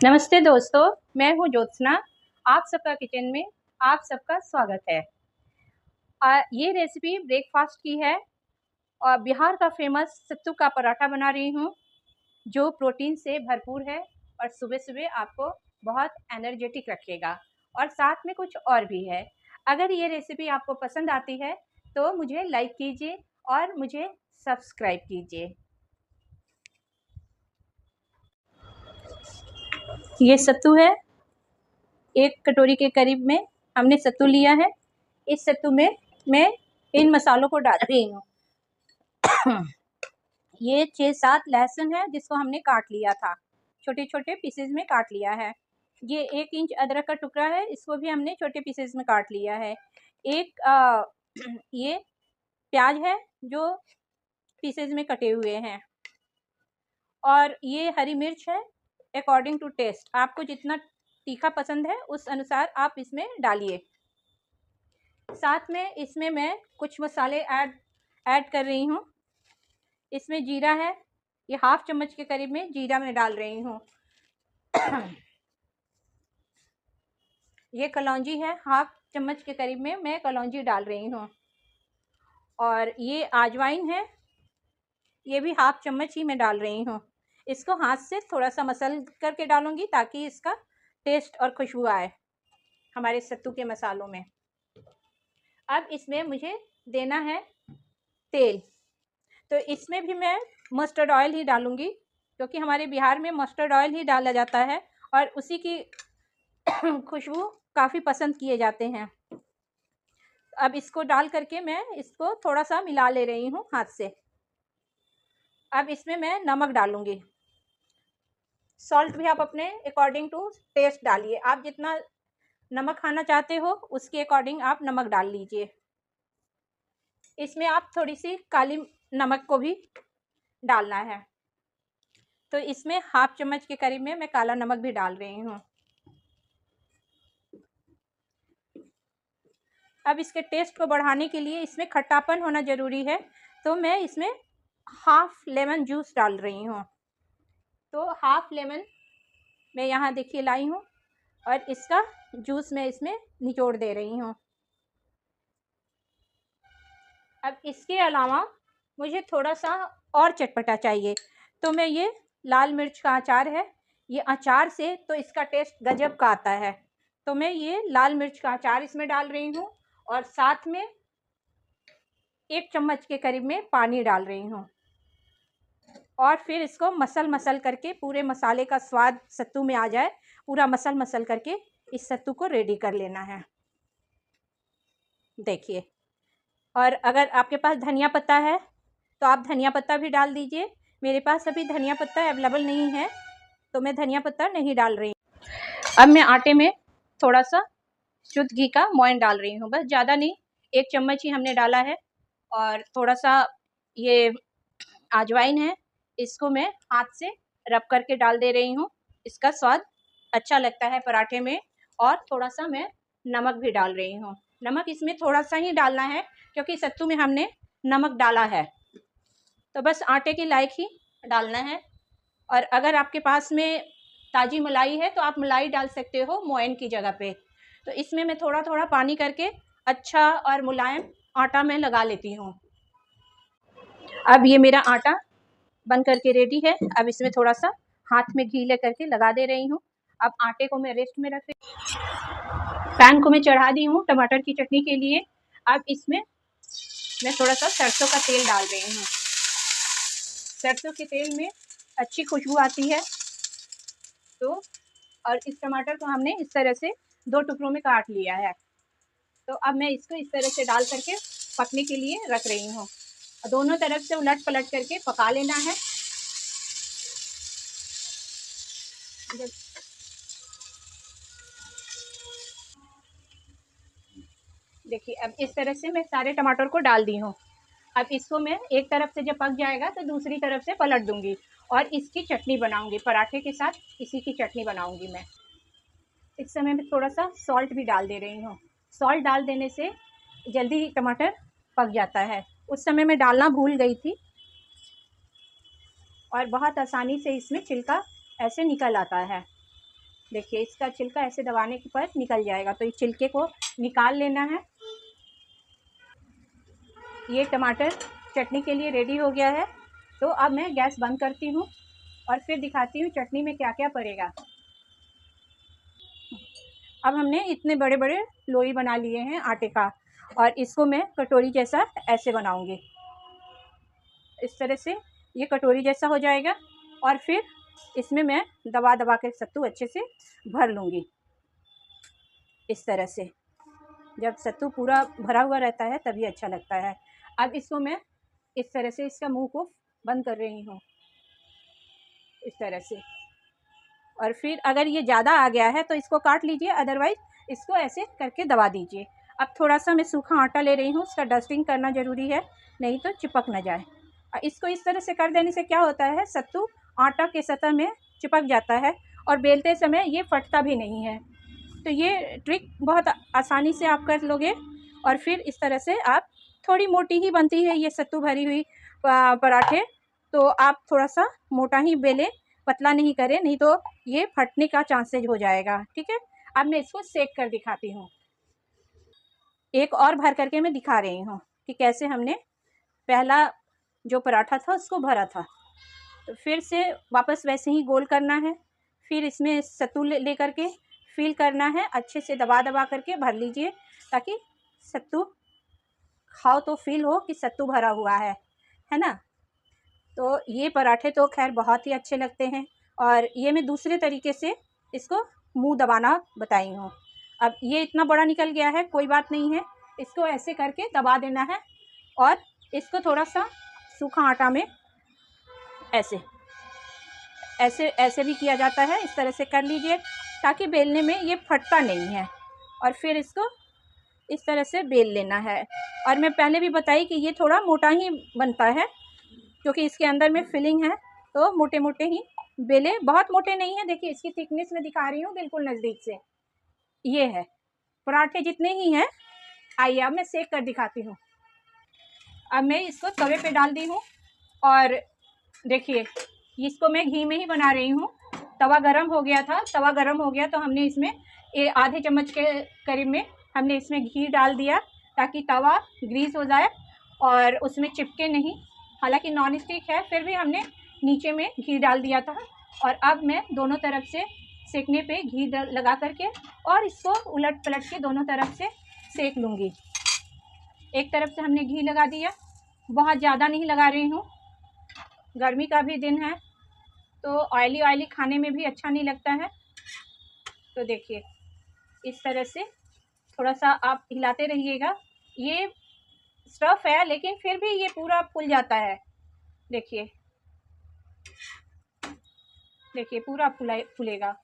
नमस्ते दोस्तों, मैं हूं ज्योत्सना। आप सबका किचन में आप सबका स्वागत है। ये रेसिपी ब्रेकफास्ट की है और बिहार का फेमस सत्तू का पराठा बना रही हूं, जो प्रोटीन से भरपूर है और सुबह-सुबह आपको बहुत एनर्जेटिक रखेगा और साथ में कुछ और भी है। अगर ये रेसिपी आपको पसंद आती है तो मुझे लाइक कीजिए और मुझे सब्सक्राइब कीजिए। ये सत्तू है, 1 कटोरी के करीब में हमने सत्तू लिया है। इस सत्तू में मैं इन मसालों को डाल रही हूँ। ये 6-7 लहसुन है जिसको हमने काट लिया था, छोटे छोटे पीसेज में काट लिया है। ये 1 इंच अदरक का टुकड़ा है, इसको भी हमने छोटे पीसेज में काट लिया है। ये प्याज है जो पीसेज में कटे हुए हैं, और ये हरी मिर्च है अकॉर्डिंग टू टेस्ट। आपको जितना तीखा पसंद है उस अनुसार आप इसमें डालिए। साथ में इसमें मैं कुछ मसाले ऐड कर रही हूँ। इसमें जीरा है, ये 1/2 चम्मच के करीब में जीरा मैं डाल रही हूँ। ये कलौंजी है, 1/2 चम्मच के करीब में मैं कलौंजी डाल रही हूँ। और ये अजवाइन है, ये भी 1/2 चम्मच ही मैं डाल रही हूँ। इसको हाथ से थोड़ा सा मसल करके डालूंगी ताकि इसका टेस्ट और खुशबू आए हमारे सत्तू के मसालों में। अब इसमें मुझे देना है तेल, तो इसमें भी मैं मस्टर्ड ऑयल ही डालूंगी, क्योंकि हमारे बिहार में मस्टर्ड ऑयल ही डाला जाता है और उसी की खुशबू काफ़ी पसंद किए जाते हैं। अब इसको डाल करके मैं इसको थोड़ा सा मिला ले रही हूँ हाथ से। अब इसमें मैं नमक डालूंगी। सॉल्ट भी आप अपने अकॉर्डिंग टू टेस्ट डालिए। आप जितना नमक खाना चाहते हो उसके अकॉर्डिंग आप नमक डाल लीजिए। इसमें आप थोड़ी सी काली नमक को भी डालना है, तो इसमें 1/2 चम्मच के करीब में मैं काला नमक भी डाल रही हूँ। अब इसके टेस्ट को बढ़ाने के लिए इसमें खट्टापन होना ज़रूरी है, तो मैं इसमें 1/2 लेमन जूस डाल रही हूँ। तो 1/2 लेमन मैं यहाँ देखिए लाई हूँ और इसका जूस मैं इसमें निचोड़ दे रही हूँ। अब इसके अलावा मुझे थोड़ा सा और चटपटा चाहिए, तो मैं ये लाल मिर्च का अचार है, ये अचार से तो इसका टेस्ट गजब का आता है, तो मैं ये लाल मिर्च का अचार इसमें डाल रही हूँ और साथ में 1 चम्मच के करीब में पानी डाल रही हूँ। और फिर इसको मसल करके पूरे मसाले का स्वाद सत्तू में आ जाए, पूरा मसल करके इस सत्तू को रेडी कर लेना है। देखिए, और अगर आपके पास धनिया पत्ता है तो आप धनिया पत्ता भी डाल दीजिए। मेरे पास अभी धनिया पत्ता अवेलेबल नहीं है, तो मैं धनिया पत्ता नहीं डाल रही। अब मैं आटे में थोड़ा सा शुद्ध घी का मोयन डाल रही हूँ, बस ज़्यादा नहीं, 1 चम्मच ही हमने डाला है। और थोड़ा सा ये अजवाइन है, इसको मैं हाथ से रब करके डाल दे रही हूँ। इसका स्वाद अच्छा लगता है पराठे में। और थोड़ा सा मैं नमक भी डाल रही हूँ। नमक इसमें थोड़ा सा ही डालना है क्योंकि सत्तू में हमने नमक डाला है, तो बस आटे के लायक ही डालना है। और अगर आपके पास में ताज़ी मलाई है तो आप मलाई डाल सकते हो मोयन की जगह पे। तो इसमें मैं थोड़ा थोड़ा पानी करके अच्छा और मुलायम आटा मैं लगा लेती हूँ। अब ये मेरा आटा बन करके रेडी है। अब इसमें थोड़ा सा हाथ में घी ले करके लगा दे रही हूँ। अब आटे को मैं रेस्ट में रख रही हूँ। पैन को मैं चढ़ा दी हूँ टमाटर की चटनी के लिए। अब इसमें मैं थोड़ा सा सरसों का तेल डाल रही हूँ। सरसों के तेल में अच्छी खुशबू आती है। तो और इस टमाटर को हमने इस तरह से 2 टुकड़ों में काट लिया है, तो अब मैं इसको इस तरह से डाल करके पकने के लिए रख रही हूँ। दोनों तरफ से उलट पलट करके पका लेना है। देखिए, अब इस तरह से मैं सारे टमाटर को डाल दी हूँ। अब इसको मैं एक तरफ से जब पक जाएगा तो दूसरी तरफ से पलट दूंगी और इसकी चटनी बनाऊंगी। पराठे के साथ इसी की चटनी बनाऊंगी मैं। इस समय मैं थोड़ा सा सॉल्ट भी डाल दे रही हूँ। सॉल्ट डाल देने से जल्दी ही टमाटर पक जाता है। उस समय मैं डालना भूल गई थी और बहुत आसानी से इसमें छिलका ऐसे निकल आता है। देखिए इसका छिलका ऐसे दबाने के पर निकल जाएगा, तो इस छिलके को निकाल लेना है। ये टमाटर चटनी के लिए रेडी हो गया है। तो अब मैं गैस बंद करती हूँ और फिर दिखाती हूँ चटनी में क्या क्या पड़ेगा। अब हमने इतने बड़े बड़े लोई बना लिए हैं आटे का, और इसको मैं कटोरी जैसा ऐसे बनाऊंगी। इस तरह से ये कटोरी जैसा हो जाएगा, और फिर इसमें मैं दबा दबा के सत्तू अच्छे से भर लूँगी। इस तरह से जब सत्तू पूरा भरा हुआ रहता है तभी अच्छा लगता है। अब इसको मैं इस तरह से इसका मुंह को बंद कर रही हूँ, इस तरह से। और फिर अगर ये ज़्यादा आ गया है तो इसको काट लीजिए, अदरवाइज़ इसको ऐसे करके दबा दीजिए। अब थोड़ा सा मैं सूखा आटा ले रही हूँ, उसका डस्टिंग करना ज़रूरी है, नहीं तो चिपक ना जाए। इसको इस तरह से कर देने से क्या होता है, सत्तू आटा के सतह में चिपक जाता है और बेलते समय ये फटता भी नहीं है। तो ये ट्रिक बहुत आसानी से आप कर लोगे। और फिर इस तरह से आप, थोड़ी मोटी ही बनती है ये सत्तू भरी हुई पराठे, तो आप थोड़ा सा मोटा ही बेलें, पतला नहीं करें, नहीं तो ये फटने का चांसेज हो जाएगा। ठीक है, अब मैं इसको सेक कर दिखाती हूँ। एक और भर करके मैं दिखा रही हूँ कि कैसे हमने पहला जो पराठा था उसको भरा था। तो फिर से वापस वैसे ही गोल करना है, फिर इसमें सत्तू ले करके फिल करना है, अच्छे से दबा दबा करके भर लीजिए, ताकि सत्तू खाओ तो फील हो कि सत्तू भरा हुआ है ना। तो ये पराठे तो खैर बहुत ही अच्छे लगते हैं, और ये मैं दूसरे तरीके से इसको मुंह दबाना बताई हूँ। अब ये इतना बड़ा निकल गया है, कोई बात नहीं है, इसको ऐसे करके दबा देना है, और इसको थोड़ा सा सूखा आटा में ऐसे ऐसे ऐसे भी किया जाता है। इस तरह से कर लीजिए ताकि बेलने में ये फटता नहीं है, और फिर इसको इस तरह से बेल लेना है। और मैं पहले भी बताई कि ये थोड़ा मोटा ही बनता है, क्योंकि इसके अंदर में फिलिंग है, तो मोटे मोटे ही बेले, बहुत मोटे नहीं है। देखिए इसकी थिकनेस में दिखा रही हूँ बिल्कुल नज़दीक से, ये है, पराठे जितने ही हैं। आइए अब मैं सेक कर दिखाती हूँ। अब मैं इसको तवे पे डाल दी हूँ, और देखिए इसको मैं घी में ही बना रही हूँ। तवा गरम हो गया था, तवा गरम हो गया तो हमने इसमें आधे चम्मच के करीब में हमने इसमें घी डाल दिया, ताकि तवा ग्रीस हो जाए और उसमें चिपके नहीं। हालांकि नॉन स्टिक है, फिर भी हमने नीचे में घी डाल दिया था। और अब मैं दोनों तरफ से सेकने पे घी लगा करके और इसको उलट पलट के दोनों तरफ से सेक लूँगी। एक तरफ से हमने घी लगा दिया, बहुत ज़्यादा नहीं लगा रही हूँ, गर्मी का भी दिन है तो ऑयली खाने में भी अच्छा नहीं लगता है। तो देखिए इस तरह से थोड़ा सा आप हिलाते रहिएगा। ये स्टफ़ है लेकिन फिर भी ये पूरा फूल जाता है। देखिए देखिए पूरा फूलेगा।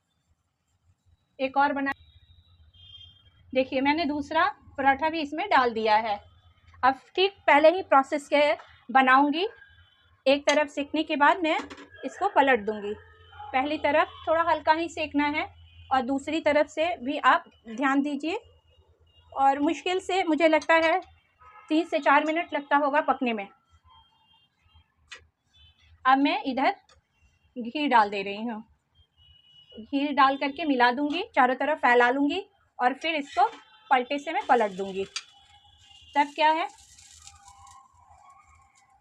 एक और बना, देखिए मैंने दूसरा पराठा भी इसमें डाल दिया है। अब ठीक पहले ही प्रोसेस के बनाऊंगी। एक तरफ सेकने के बाद मैं इसको पलट दूंगी। पहली तरफ थोड़ा हल्का ही सेकना है, और दूसरी तरफ से भी आप ध्यान दीजिए। और मुश्किल से मुझे लगता है 3 से 4 मिनट लगता होगा पकने में। अब मैं इधर घी डाल दे रही हूँ। घी डाल करके मिला दूंगी, चारों तरफ फैला लूँगी, और फिर इसको पलटे से मैं पलट दूंगी। तब क्या है,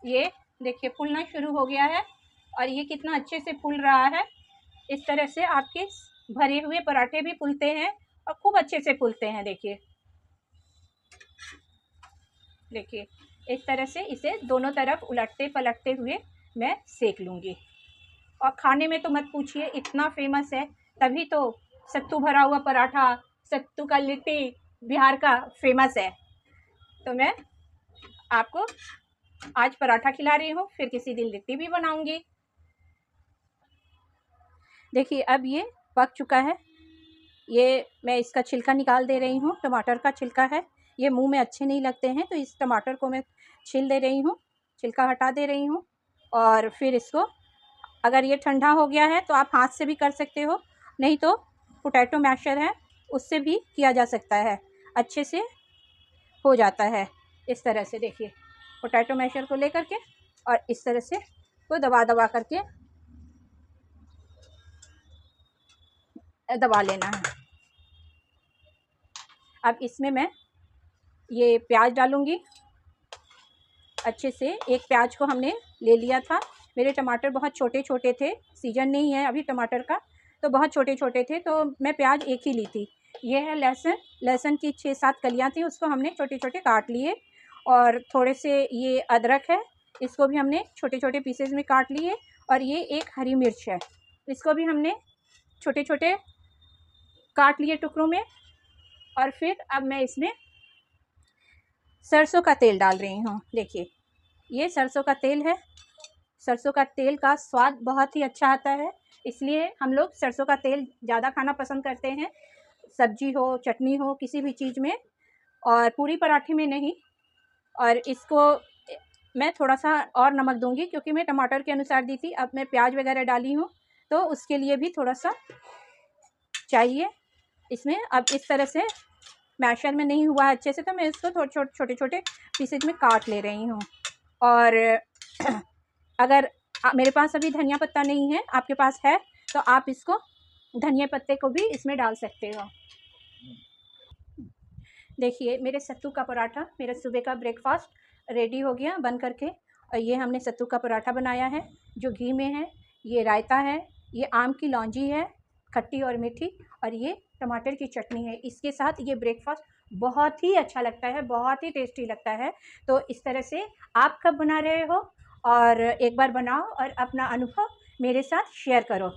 ये देखिए फूलना शुरू हो गया है, और ये कितना अच्छे से फूल रहा है। इस तरह से आपके भरे हुए पराठे भी फूलते हैं और खूब अच्छे से फूलते हैं। देखिए देखिए इस तरह से इसे दोनों तरफ उलटते पलटते हुए मैं सेक लूँगी। और खाने में तो मत पूछिए, इतना फेमस है। तभी तो सत्तू भरा हुआ पराठा, सत्तू का लिट्टी बिहार का फेमस है। तो मैं आपको आज पराठा खिला रही हूँ, फिर किसी दिन लिट्टी भी बनाऊंगी। देखिए अब ये पक चुका है। ये मैं इसका छिलका निकाल दे रही हूँ, टमाटर का छिलका है, ये मुंह में अच्छे नहीं लगते हैं, तो इस टमाटर को मैं छील दे रही हूँ, छिलका हटा दे रही हूँ। और फिर इसको, अगर ये ठंडा हो गया है तो आप हाथ से भी कर सकते हो, नहीं तो पोटैटो मैशर है उससे भी किया जा सकता है, अच्छे से हो जाता है। इस तरह से देखिए पोटैटो मैशर को लेकर के और इस तरह से को दबा दबा करके दबा लेना है। अब इसमें मैं ये प्याज डालूँगी अच्छे से। एक प्याज को हमने ले लिया था। मेरे टमाटर बहुत छोटे छोटे थे, सीजन नहीं है अभी टमाटर का, तो बहुत छोटे छोटे थे, तो मैं प्याज एक ही ली थी। ये है लहसुन, लहसुन की 6-7 कलियाँ थी, उसको हमने छोटे छोटे काट लिए। और थोड़े से ये अदरक है, इसको भी हमने छोटे छोटे पीसेस में काट लिए। और ये एक हरी मिर्च है, इसको भी हमने छोटे छोटे काट लिए टुकड़ों में। और फिर अब मैं इसमें सरसों का तेल डाल रही हूँ। देखिए ये सरसों का तेल है। सरसों का तेल का स्वाद बहुत ही अच्छा आता है, इसलिए हम लोग सरसों का तेल ज़्यादा खाना पसंद करते हैं, सब्जी हो, चटनी हो, किसी भी चीज़ में, और पूरी पराठे में नहीं। और इसको मैं थोड़ा सा और नमक दूंगी, क्योंकि मैं टमाटर के अनुसार दी थी, अब मैं प्याज वगैरह डाली हूँ तो उसके लिए भी थोड़ा सा चाहिए इसमें। अब इस तरह से मैशर में नहीं हुआ अच्छे से, तो मैं इसको छोटे छोटे पीसेज में काट ले रही हूँ। और अगर मेरे पास अभी धनिया पत्ता नहीं है, आपके पास है तो आप इसको धनिया पत्ते को भी इसमें डाल सकते हो। देखिए मेरे सत्तू का पराठा, मेरे सुबह का ब्रेकफास्ट रेडी हो गया बन करके। और ये हमने सत्तू का पराठा बनाया है जो घी में है। ये रायता है, ये आम की लौंजी है खट्टी और मीठी, और ये टमाटर की चटनी है। इसके साथ ये ब्रेकफास्ट बहुत ही अच्छा लगता है, बहुत ही टेस्टी लगता है। तो इस तरह से आप कब बना रहे हो, और एक बार बनाओ और अपना अनुभव मेरे साथ शेयर करो।